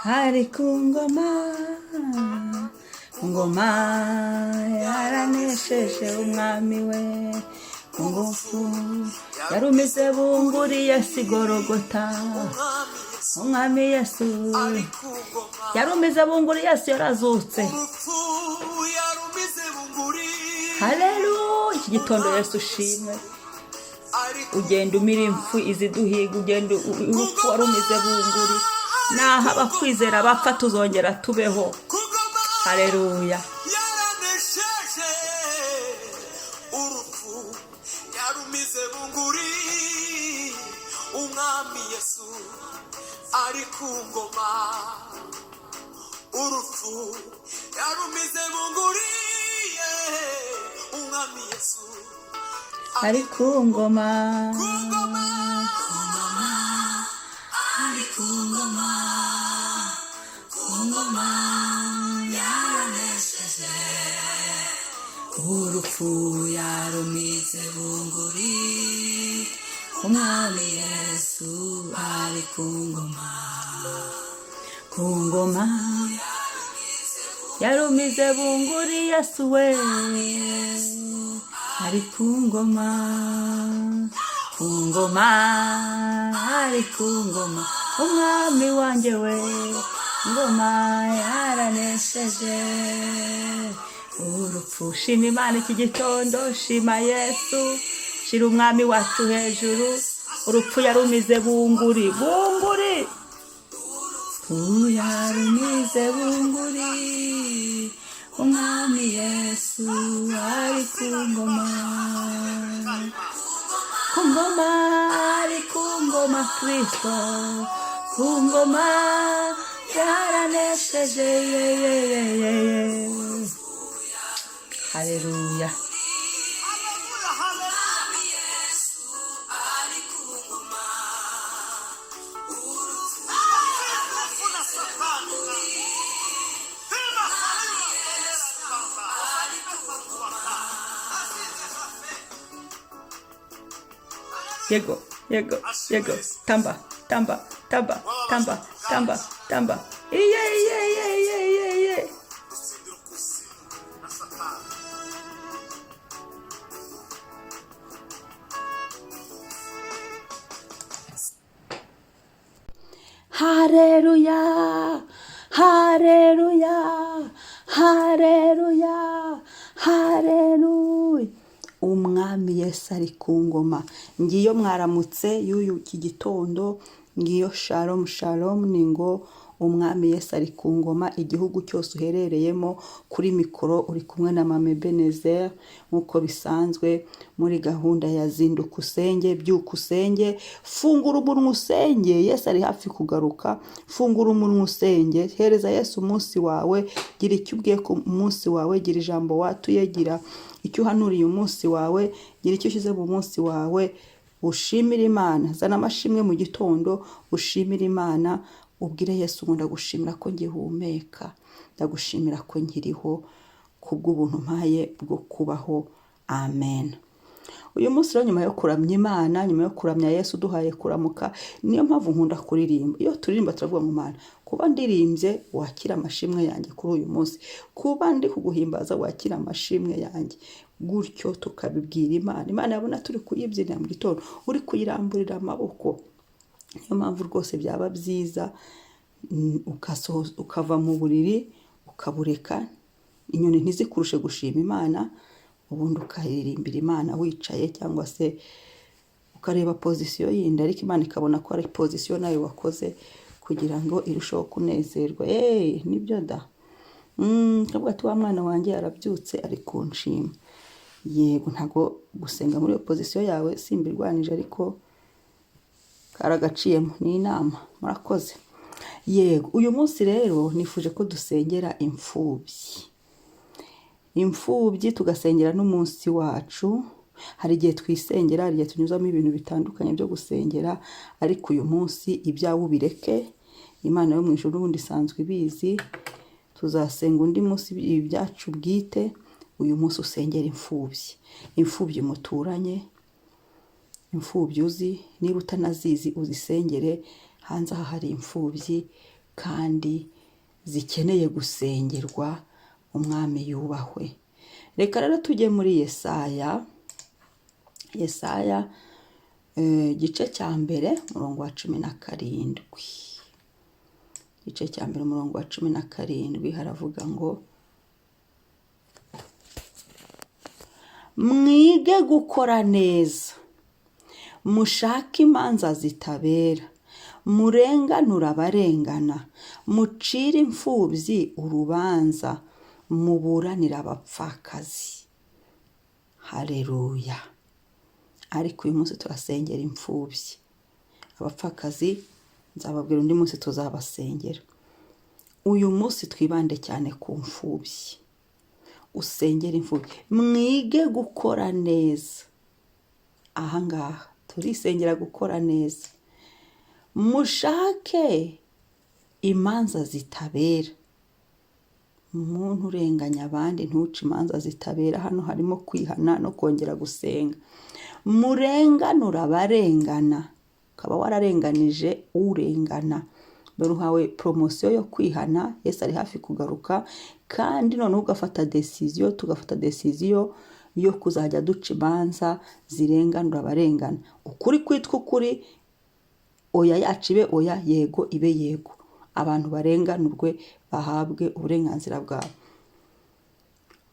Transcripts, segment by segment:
ari ku ngoma, ngoma yaranesheje umwami we, ngufu yarumize bunguriye sigorogota, umwami Yesu yarumize bunguri, Yesu yarazutse. Haleluya, iki gitondo Yesu ushimwe. Ugenda umira impfu iziduhiga, ugenda urupfu warumize bunguri, naho abakwizera bapfa tuzongera tubeho. Haleluya. yarumize bunguri, umwami Yesu ari ku ngoma, urupfu yarumize bunguri, umwami Yesu ari ku ngoma, ari ku ngoma, yaranesheje urupfu yarumize bunguri, umwami Yesu ari ku ngoma, ku ngoma yarumize bunguri, Yesu we ari ku ngoma, ku ngoma ari ku ngoma, umwami wanjye we, ngoma yaranesheje urupfu. Shima Imana iki gitondo, shima Yesu, shira umwami wacu hejuru. Urupfu yarumize bunguri, bunguri yarumize bunguri, umwami Yesu ari ku ngoma, ku ngoma ari ku ngoma, Kristo ku ngoma yaranesheje. Haleluya. Yego, yego, yego, tamba, tamba, tamba, tamba, tamba, tamba. Iye. Haleluya, haleluya, haleluya, haleluya. Umwami Yesu ari ku ngoma. Ngiyo mwaramutse y'uyu iki gitondo, ngiyo shalom shalom, ni ngo umwami Yesu ari ku ngoma. Igihugu cyose uherereyemo, kuri mikoro uri kumwe na Mama Ebenezer, nk'uko bisanzwe muri gahunda ya zinduka usenge, byuka usenge, fungura umunwa usenge. Yesu ari hafi kugaruka, fungura umunwa usenge, hereza Yesu umunsi wawe, gira icyo ubwiye ku munsi wawe, gira ijambo watuye, gira icyo uhanuriye umunsi wawe, gira icyo ushyize mu munsi wawe, ushimire Imana. Zana amashimwe mu gitondo, ushimire Imana, ubwire Yesu ngo ndagushimira ko ngihumeka, ndagushimira ko nkiriho, kubw'ubuntu mpaye bwo kubaho. Amen. Uyu munsi rero, nyuma yo kuramya Imana, nyuma yo kuramya Yesu duhaye kuramuka, niyo mpamvu nkunda kuririmba. Iyo turirimba turavuga ngo Mana, kuba ndirimbye wakira amashimwe yanjye kuri uyu munsi, kuba ndi kuguhimbaza wakira amashimwe yanjye. Gutyo tukabibwira Imana. Imana yabona turi kuyibyinira mu gitondo, uri kuyiramburira amaboko. Niyo mpamvu rwose byaba byiza ukava mu buriri ukabureka, inyoni ntizikurushe gushima Imana, ubundi ukaririmbira Imana wicaye, cyangwa se ukareba pozisiyo yindi, ariko Imana ikabona ko ari pozisiyo nayo wakoze kugira ngo irusheho kunezerwa. Nibyo da. Kavuga ati wa mwana wanjye arabyutse ari kunshima. Yego, ntago gusenga muri iyo pozisiyo yawe simbirwanije, ariko karagaciyemo, ni inama. Murakoze. Yego, uyu munsi rero nifuje ko dusengera imfubyi. Imfubyi tugasengera n'umunsi wacu. Hari igihe twisengera, hari igihe tunyuzamo ibintu bitandukanye byo gusengera, ariko uyu munsi ibyawe ubireke. Imana yo mu ijuru ubundi isanzwe ibizi. Tuzasenga undi munsi ibyacu bwite. Uyu munsi usengera imfubyi. Imfubyi muturanye, imfubyi uzi, niba utanazizi uzisengere. Hanze aha hari imfubyi kandi zikeneye gusengerwa, umwami yubahwe. Reka rero tujye muri Yesaya igice cya mbere umurongo wa 17. Igice cya mbere umurongo wa 17 haravuga ngo mwige gukora neza, mushake imanza zitabera, murenganura abarengana, mucire imfubyi urubanza, muburanira abapfakazi. Haleluya. Ariko uyu munsi turasengera imfubyi, abapfakazi nzababwira undi munsi tuzabasengera. Uyu munsi twibande cyane ku mfubyi, usengera imfubyi. Mwige gukora neza. Ahangaha turisengera gukora neza. Mushake imanza zitabera. Umuntu urenganya abandi ntuce imanza zitabera. Hano harimo kwihana no kongera gusenga. Murenganura abarengana, ukaba wararenganije urengana. Dore uhawe promosiyo yo kwihana. Yesu ari hafi kugaruka, kandi noneho ugafata decision, tugafata decision yo kuzajya duca imanza zirenganura abarengana. Ukuri kwitwa ukuri, oya yacibe oya, yego ibe yego. Abantu barenganurwe, bahabwe uburenganzira bwabo.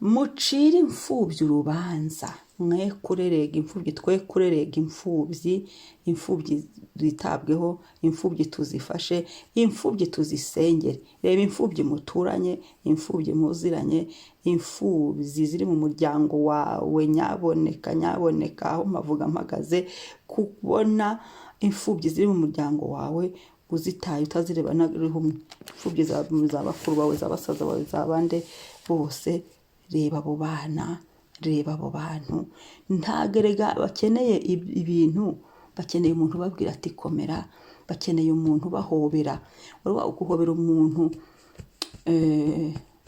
Mucire imfubyi urubanza. Mwe kurerega imfubyi, twe kurerega imfubyi. Imfubyi zitabweho, imfubyi tuzifashe, imfubyi tuzisengere. Reba imfubyi muturanye, imfubyi muziranye, imfubyi ziri mu muryango wawe. Nyaboneka aho mavuga mpagaze, kubona imfubyi ziri mu muryango wawe uzitaye utazireba n'arihumwe. Imfubyi za bakuru bawe, za basaza bawe, za bande bose. Reba abo bana, reba abo bantu. Ntagerega bakeneye ibintu, bakeneye umuntu babwira ati komera, bakeneye umuntu bahobera. Wari guhobera umuntu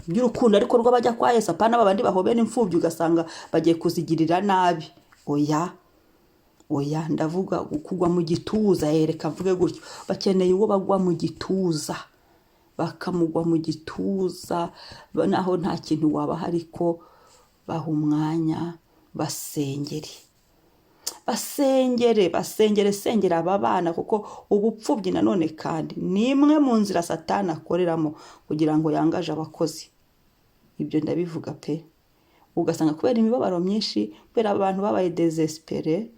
by'urukundo, ariko rwo bajya kwa Yesu, apana babandi bahobera imfubyi ugasanga bagiye kuzigirira nabi. Oya, ndavuga kugwa mu gituza. Reka mvuge gutyo. Bakeneye uwo bagwa mu gituza, bakamugwa mu gituza, naho nta kintu wabaha, ariko baha umwanya, basengere. Sengera aba bana, kuko ubupfubyi nanone kandi ni imwe mu nzira Satani akoreramo kugira ngo yangaje abakozi. Ibyo ndabivuga pe. Ugasanga kubera imibabaro myinshi, kubera abantu babaye desespere,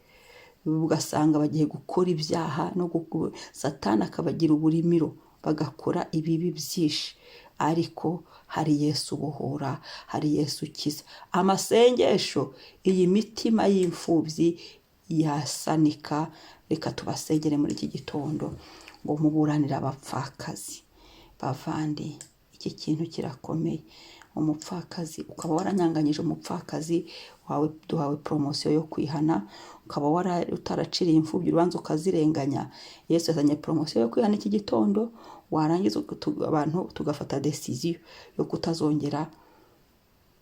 ugasanga bagiye gukora ibyaha, no Satani akabagira uburimiro, bagakora ibibi byinshi. Ariko hari Yesu ubohora, hari Yesu ukiza. Amasengesho, iyi mitima y'imfubyi yasanika. Reka tubasengere muri iki gitondo ngo muburanire abapfakazi. Bavandi, iki kintu kirakomeye. Umupfakazi, ukaba waranyanganyije umupfakazi wawe, duhawe promosiyo yo kwihana, ukaba utaraciriye imfubyi urubanza ukazirenganya. Yesu yazanye promosiyo yo kwihana iki gitondo. Warangiza abantu tugafata decision yo kutazongera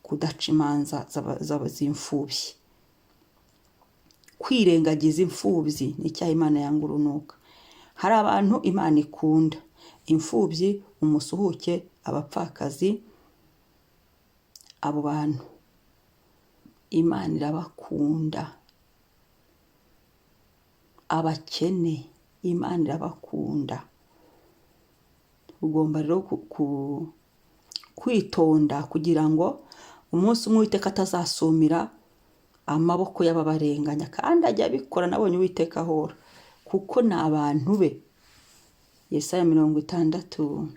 kudaca imanza z'imfubyi. Kwirengagiza imfubyi ni icyaha Imana yanga urunuka. Hari abantu Imana ikunda. Imfubyi, umusuhuke, abapfakazi, abo bantu Imana irabakunda. Abakene Imana irabakunda. Ugomba rero kwitonda kugira ngo umunsi umwe Uwiteka atazasumira amaboko y'ababarenganya, kandi ajya abikora. Nabonye Uwiteka ahora, kuko ni abantu be. Yesaya 60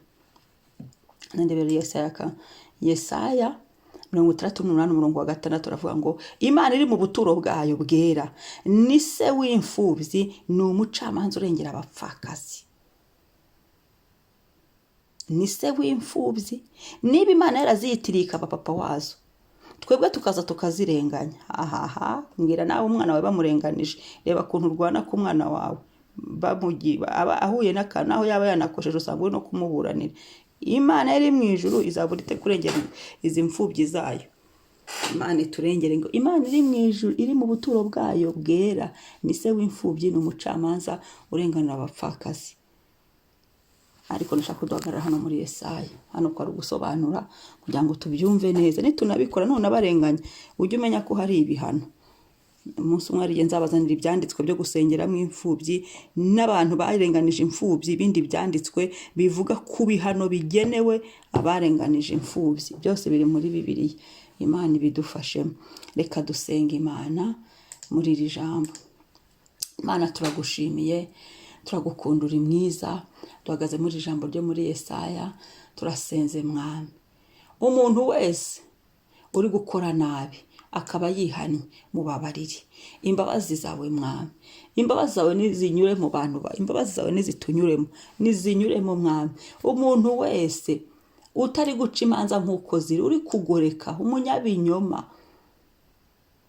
nandebere Yesaya 68 umurongo wa 6 aravuga ngo Imana iri mu buturo bwayo bwera, ni se w'imfubyi, ni umucamanza urengera abapfakazi. Ni se w'imfubyi. Niba Imana yaraziyitiriye ikaba papa wazo, twebwe tukaza tukazirenganya. Mbwira nawe umwana wawe bamurenganije, reba kuntu urwana ku mwana wawe, ahuye n'akantu aho yaba yanakosheje, usanga uri no kumuburanira. Imana yari mu ijuru izaburite kurengera izi mfubyi zayo. Imana iturengere ngo Imana iri mu ijuru, iri mu buturo bwayo bwera, ni se w'imfubyi, ni umucamanza urenganura abapfakazi. ariko nashaka kuduhagarara hano muri Yesaya, hano ko ari gusobanura kugira ngo tubyumve neza. Nitunabikora none abarenganya ujye umenya ko hari ibihano. Umunsi umwe ariye nzabazanira ibyanditswe byo gusengeramo imfubyi n'abantu barenganije imfubyi, ibindi byanditswe bivuga ku bihano bigenewe abarenganije imfubyi, byose biri muri Bibiliya. Imana ibidufashemo. Reka dusenge Imana muri iri jambo. Imana turagushimiye, turagukunda, uri mwiza. Duhagaze muri ijambo ryo muri Yesaya, turasenze Mwami. Umuntu wese uri gukora nabi akaba yihannye, mubabarire. Imbabazi zawe Mwami, imbabazi zawe nizinyure mu bantu ba, imbabazi zawe nizitunyuremo, nizinyuremo Mwami. Umuntu wese utari guca imanza nk'uko ziri, uri kugoreka, umunyabinyoma,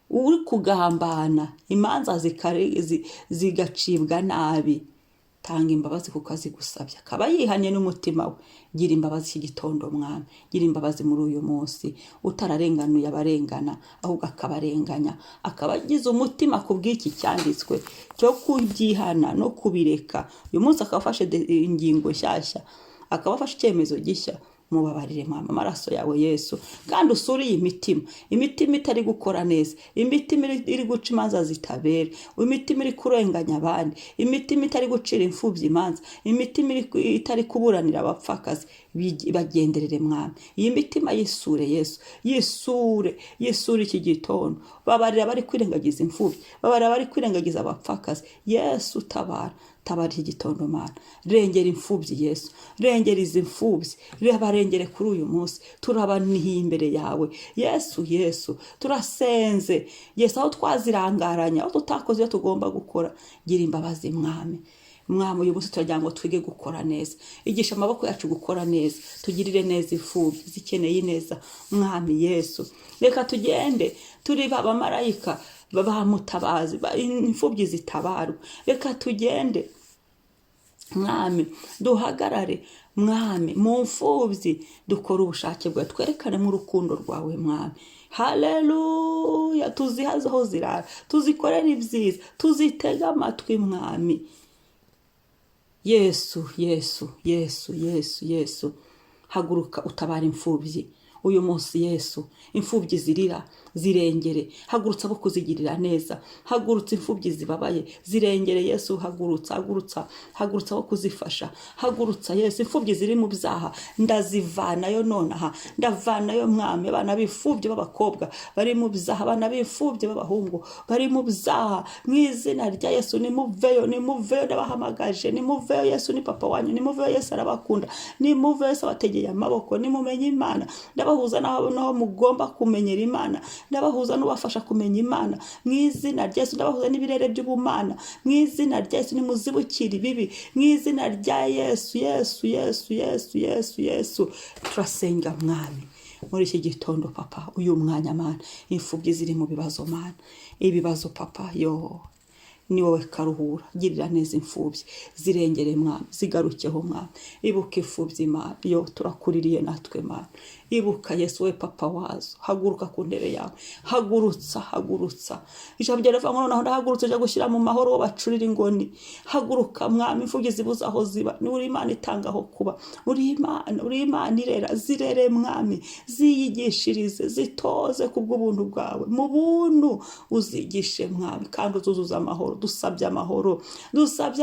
uri kugambana, imanza zigacibwa nabi, tanga imbabazi kuko azigusabye, akaba yihanye n'umutima we. Gira imbabazi iki gitondo Mwami, gira imbabazi muri uyu munsi. Utararenganuye abarengana, ahubwo akabarenganya, akaba agize umutima kubw'iki cyanditswe cyo kubyihana no kubireka. Uyu munsi akaba afashe ingingo nshyashya, akaba afashe icyemezo gishya. Mubabarire Mwami, amaraso yawe Yesu, kandi usure iyi mitima, imitima itari gukora neza, imitima iri guca imanza zitabera, imitima iri kurenganya abandi, imitima itari gucira imfubyi imanza, imitima itari kuburanira abapfakazi. Bagenderere Mwami, iyi mitima yisure Yesu, yisure iki gitondo. Babarira bari kwirengagiza imfubyi, babarira bari kwirengagiza abapfakazi. Yesu utabara, tabara iki gitondo Mana. Rengera imfubyi Yesu, rengera izi imfubyi, barengere kuri uyu munsi. Turabanihiye imbere yawe Yesu, turasenze Yesu, aho twazirangaranya, aho tutakoze iyo tugomba gukora. Gira imbabazi Mwami. Mwami, uyu munsi turagira ngo twige gukora neza. Igisha amaboko yacu gukora neza, tugirire neza imfubyi zikeneye neza Mwami Yesu. Reka tugende turi abamarayika bamutabazi, imfubyi zitabarwa. Reka tugende Mwami, duhagarare Mwami mu mfubyi, dukora ubushake bwawe, twerekane mu rukundo rwawe Mwami. Haleluya, tuzihaze aho zirara, tuzikorere ibyiza, tuzitega amatwi Mwami. Yesu, haguruka utabara imfubyi uyu munsi Yesu. Imfubyi zirira, zirengere, hagurutsa abo kuzigirira neza, hagurutsa imfubyi zibabaye, zirengere Yesu. Hagurutsa abo kuzifasha, hagurutsa Yesu. Imfubyi ziri mu byaha ndazivanayo nonaha, ndavanayo Mwami. Abana b'imfubyi b'abakobwa bari mu byaha, abana b'imfubyi b'abahungu bari mu byaha, mu izina rya Yesu nimuveyo, ndabahamagaje, nimuveyo. Yesu ni papa wanyu, nimuveyo. Yesu arabakunda, nimuveyo. Yesu abategeye amaboko, nimumenye Imana. Ndabahuza naho mugomba kumenyera Imana, ndabahuza n'ubafasha kumenya Imana mu izina rya Yesu. Ndabahuza n'ibirere by'ubumana mu izina rya Yesu. Nimuzibukire ibibi mu izina rya Yesu. Turasenga Mwami muri iki gitondo Papa, uyu mwanya Mana. Imfubyi ziri mu bibazo Mana, ibibazo Papa, ni wowe karuhura. Girira neza imfubyi, zirengere Mwami, zigarukeho Mwami. Ibuka imfubyi Mana, turakuririye natwe Mana. Ibuka Yesu, we papa wazo. Haguruka ku ntebe yawe, hagurutsa. Ijambo ryawe rivuga ngo noneho ndahagurutse uje gushyira mu mahoro bacurira ingoni. Haguruka Mwami, imfubyi zibuze aho ziba. Ni uri Imana itanga aho kuba, uri Imana irera. Zirere Mwami, ziyigishirize, zitoze kubw'ubuntu bwawe. Mu buntu uzigishe Mwami, kandi uzuzuza amahoro. Dusabye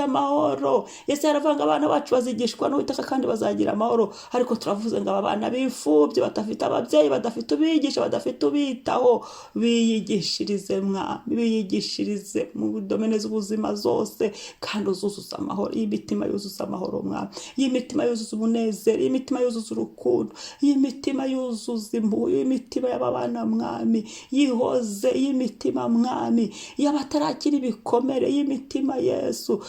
amahoro. Yesu yaravanga abana bacu bazigishwa n'Uwiteka kandi bazagira amahoro. Ariko turavuze ngo aba bana b'imfubyi badafite ababyeyi, badafite ubigisha, badafite ubitaho, biyigishirize Mwami, biyigishirize mu domene z'ubuzima zose, kandi uzuzuza amahoro. Iyi mitima yuzuza amahoro Mwami, iyi mitima yuzuza umunezero, iyi mitima yuzuza urukundo, iyi mitima yuzuza impuhwe, iyi mitima y'ababana Mwami yihoze, iyi mitima Mwami y'abatarakira ibikomere, iyi mitima Yesu.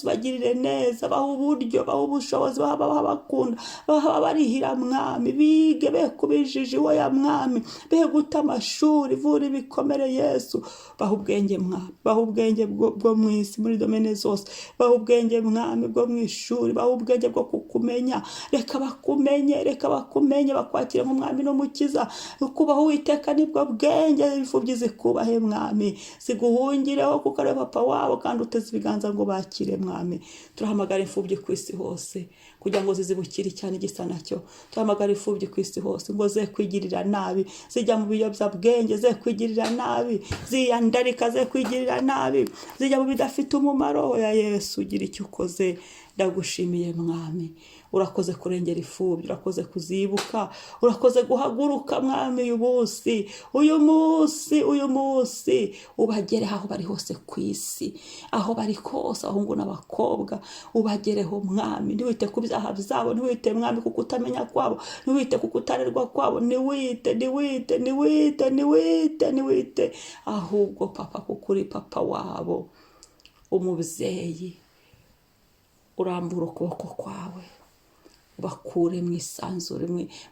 Bagirire neza, baha uburyo, baha ubushobozi, baha abakunda, baha barihira Mwami. Bige be kubijiji ya Mwami, be guta amashuri, vura ibikomere Yesu. Baha ubwenge Mwami, baha ubwenge bwo mu isi muri domene zose, baha ubwenge Mwami bwo mu ishuri, baha ubwenge bwo kukumenya. Reka bakumenye, bakwakire nk'Umwami n'Umukiza. Kubaho Uwiteka nibwo bwenge. Imfubyi zikubahe Mwami, ziguhungireho kuko ari papa wabo kandi uteze ibiganza ngo bakire mwami. Turahamagara imfubyi ku isi hose kugira ngo zizibukire cyane igisa nacyo. Turahamagara imfubyi ku isi hose ngo ze kwigirira nabi, zijya mu biyobyabwenge ze kwigirira nabi, ziyandarika ze kwigirira nabi, zijya mu bidafite umumaro. Ya Yesu ugira icyo ukoze, ndagushimiye mwami. Urakoze kurengera imfubyi, urakoze kuzibuka, urakoze guhaguruka mwami uyu munsi ubagere aho bari hose ku isi, aho bari hose abahungu n'abakobwa, ubagereho mwami. Ntiwite ku byaha byabo, ntiwite mwami ku kutamenya kwabo, ntiwite ku kutarerwa kwabo, ntiwite ahubwo papa kuri papa wabo umubyeyi, urambura ukuboko kwawe ubakure mu isanzure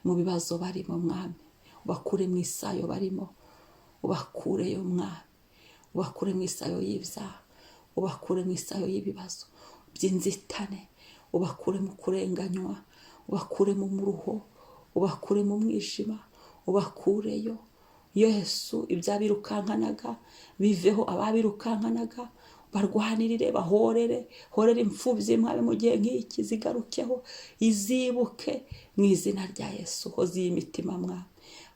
mu bibazo barimo mwami, ubakure mu isayo barimo, ubakureyo mwami, ubakure mu isayo y'ibyaha, ubakure mu isayo y'ibibazo by'inzitane, ubakure mu kurenganywa, ubakure mu muruho, ubakure mu mwijima, ubakureyo Yesu. Ibyabirukankanaga biveho, ababirukankanaga barwanirire, bahorere imfubyi mwami mu gihe nk'iki, zigarukeho, izibuke mu izina rya Yesu. Hozi y'imitima mwami,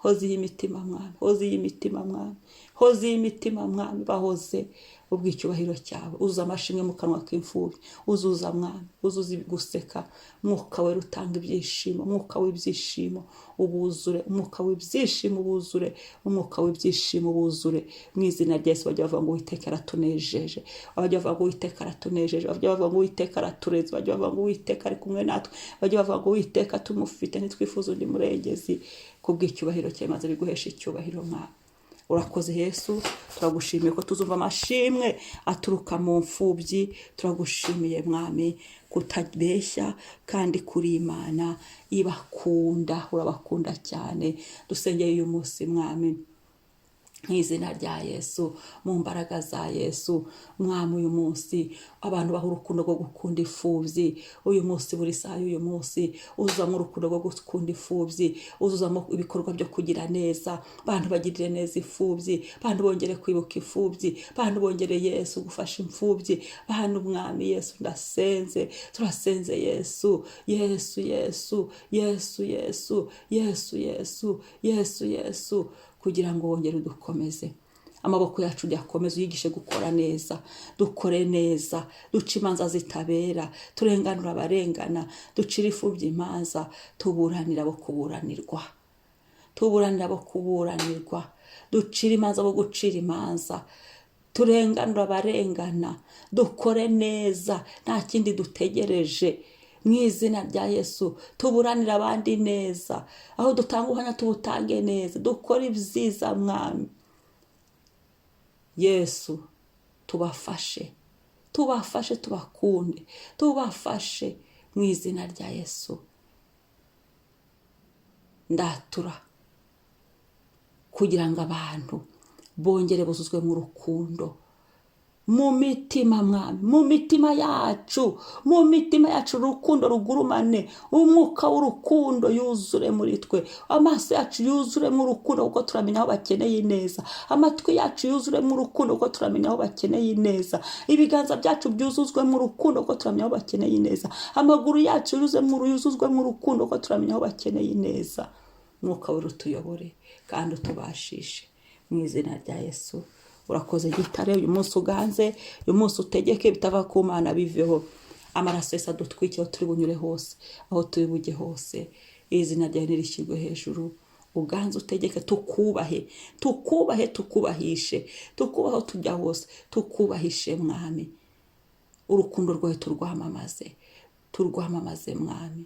hozi y'imitima mwami, hozi y'imitima mwami, hozi y'imitima mwami, bahoze ubw'icyubahiro cyawe. Uzuza amashimwe mu kanwa k'imfubyi, uzuza mwami, uzuza guseka. Mwuka wera utanga ibyishimo, mwuka w'ibyishimo ubuzure, umwuka w'ibyishimo ubuzure, umwuka w'ibyishimo ubuzure mu izina rya Yesu. Bajya bavuga ngo Uwiteka aratunejeje, bajya bavuga ngo Uwiteka aratunejeje, bajya bavuga ngo Uwiteka aratureze, bajya bavuga ngo Uwiteka ari kumwe natwe, bajya bavuga ngo Uwiteka tumufite ntitwifuza undi murengezi. Kubw'icyubahiro cyawe maze biguhesha icyubahiro mwami. Urakoze Yesu, turagushimiye ko tuzumva amashimwe aturuka mu mfubyi. Turagushimiye mwami kutabeshya kandi kuri Imana ibakunda, urabakunda cyane. Dusengeye uyu munsi mwami nk'izina rya Yesu, mu mbaraga za Yesu mwami. Uyu munsi abantu baha urukundo rwo gukunda imfubyi. Uyu munsi buri saha y'uyu munsi uzuzamo urukundo rwo gukunda imfubyi, uzuzamo ibikorwa byo kugira neza. Abantu bagirire neza imfubyi, abantu bongere kwibuka imfubyi, abantu bongere Yesu gufasha imfubyi. Abantu mwami Yesu ndasenze, turasenze Yesu, Yesu, Yesu, Yesu, Yesu, Yesu, Yesu, Yesu, Yesu, kugira ngo wongere udukomeze. Amaboko yacu yakomeze, uyigishe gukora neza, dukore neza, duce imanza zitabera, turenganura abarengana, ducire imfubyi imanza, tuburanira abo kuburanirwa, tuburanira abo kuburanirwa, ducire imanza abo gucira imanza, turenganura abarengana, dukore neza, nta kindi dutegereje. Mu izina rya Yesu tuburanira abandi neza, aho dutanga ubuhamya tubutange neza, dukore ibyiza mwami Yesu. Tubafashe, tubakunde, tubafashe mu izina rya Yesu. Ndatura kugira ngo abantu bongere buzuzwe mu rukundo, mu mitima mwami, mu mitima yacu urukundo rugurumane, umwuka w'urukundo yuzure muri twe, amaso yacu yuzure mu rukundo kuko turamenya aho bakeneye neza, amatwi yacu yuzure mu rukundo kuko turamenya aho bakeneye neza, ibiganza byacu byuzuzwe mu rukundo kuko turamenya aho bakeneye neza, amaguru yacu yuzuzwe mu rukundo kuko turamenya aho bakeneye neza. Mwuka wera utuyobore kandi utubashishe mu izina rya Yesu. Urakoze gitare, uyu munsi uganze, uyu munsi utegeke bitava ku Mana biveho. Amaraso Yesu adutwikire aho turi bunyure hose, aho turi bujye hose. Izina ryawe nirishyirwe hejuru. Uganze utegeke, tukubahe, tukubahishe, tukubaho tujya hose, tukubahishe mwami. Urukundo rwawe turwamamaze mwami.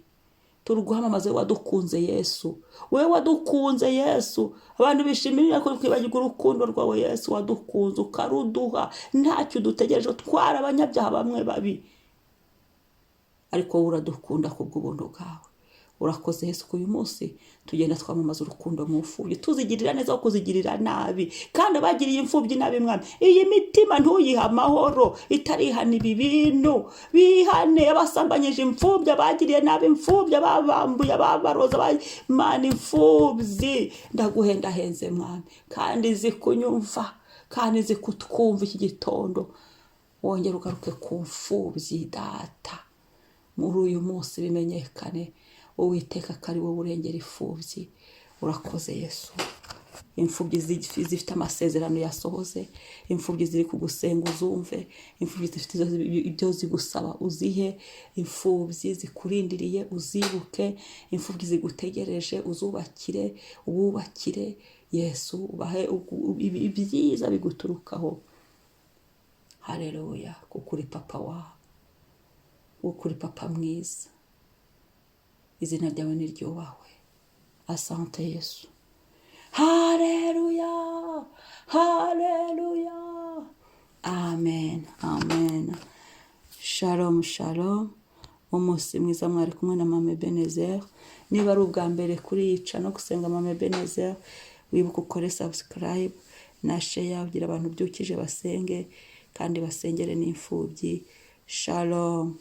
Turwamamaze wadukunze Yesu, wewe wadukunze Yesu. Abantu bishimira ko twibagirwa urukundo rwawe Yesu, wadukunze ukaruduha, ntacyo dutegereje, twara abanyabyaha bamwe babi, ariko wowe uradukunda kubw'ubuntu bwawe. Urakoze Yesu ko uyu munsi tugenda twamamaza urukundo mu mfubyi, tuzigirira neza aho kuzigirira nabi, kandi abagiriye imfubyi nabi mwami, iyi mitima ntuyiha amahoro, itarihana ibi bintu. Bihane abasambanyije imfubyi, abagiriye nabi imfubyi, ababambuye, ababaroza, Mana imfubyi ndaguhendahenze mwami, kandi zikunyumva, kandi nzi kutwumva iki gitondo. Wongera ugaruke ku mfubyi data, muri uyu munsi bimenyekane Uwiteka ko ari wowe urengera imfubyi. Urakoze Yesu. Imfubyi zifite amasezerano yasohoze, imfubyi ziri kugusenga uzumve, imfubyi zifite ibyo zigusaba uzihe, imfubyi zikurindiriye uzibuke, imfubyi zigutegereje uzubakire, ububakire Yesu, ubahe ibyiza biguturukaho. Haleluya, kuko uri papa wawe, kuko uri papa mwiza. Izina ryawe niryubahwe. Asante Yesu. Haleluya, haleluya, amen, amen. Shalom, shalom. Umunsi mwiza mwari kumwe na Mama Ebenezer. Niba ari ubwa mbere kuri yica no gusenga Mama Ebenezer, wibuka ukore subscribe na share kugira abantu byukije basenge kandi basengere n'imfubyi. Shalom.